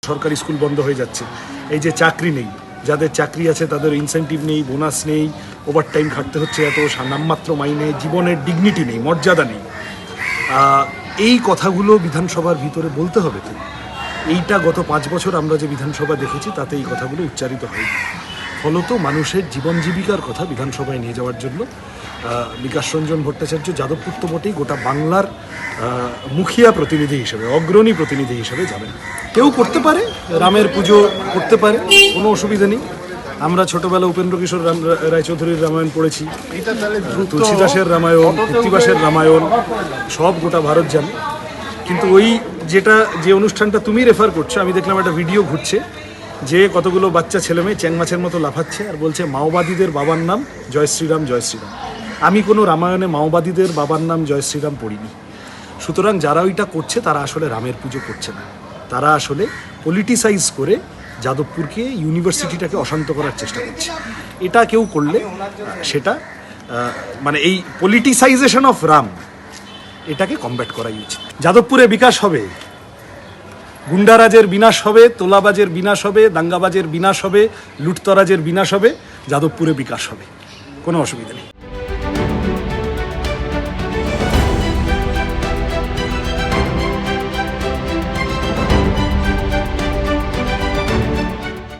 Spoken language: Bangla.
সরকারি স্কুল বন্ধ হয়ে যাচ্ছে, এই যে চাকরি নেই, যাদের চাকরি আছে তাদের ইনসেন্টিভ নেই, বোনাস নেই, ওভারটাইম খাটতে হচ্ছে এত, নামমাত্র মাইনে, জীবনের ডিগনিটি নেই, মর্যাদা নেই, এই কথাগুলো বিধানসভার ভিতরে বলতে হবে তো। এইটা গত 5 বছর আমরা যে বিধানসভা দেখেছি তাতে এই কথাগুলো উচ্চারিত হয়নি। ফলত মানুষের জীবন জীবিকার কথা বিধানসভায় নিয়ে যাওয়ার জন্য বিকাশ রঞ্জন ভট্টাচার্য যাদবপুর তো বটেই, গোটা বাংলার মুখিয়া প্রতিনিধি হিসেবে, অগ্রণী প্রতিনিধি হিসেবে যাবেন। কেউ করতে পারে, রামের পুজো করতে পারে, কোনো অসুবিধা নেই। আমরা ছোটবেলা উপেন্দ্র কিশোর রায়চৌধুরীর রামায়ণ পড়েছি, তুলসীদাসের রামায়ণ, কৃত্তিবাসের রামায়ণ, সব গোটা ভারত জানে। কিন্তু ওই যে অনুষ্ঠানটা তুমি রেফার করছো, আমি দেখলাম একটা ভিডিও ঘুরছে যে কতগুলো বাচ্চা ছেলেমেয়ে চ্যাং মাছের মতো লাফাচ্ছে আর বলছে মাওবাদীদের বাবার নাম জয় শ্রীরাম, জয় শ্রীরাম। আমি কোনো রামায়ণে মাওবাদীদের বাবার নাম জয় শ্রীরাম পড়িনি। সুতরাং যারা ওইটা করছে তারা আসলে রামের পুজো করছে না, তারা আসলে পলিটিসাইজ করে যাদবপুরকে, ইউনিভার্সিটিটাকে অশান্ত করার চেষ্টা করছে। এটা কেউ করলে সেটা মানে এই পলিটিসাইজেশন অফ রাম, এটাকে কমব্যাট করাই উচিত। যাদবপুরে বিকাশ হবে, গুন্ডারাজের বিনাশ হবে, তোলাবাজের বিনাশ হবে, দাঙ্গাবাজের বিনাশ হবে, লুটতরাজের বিনাশ হবে, যাদবপুরে বিকাশ হবে, কোনো অসুবিধা নেই।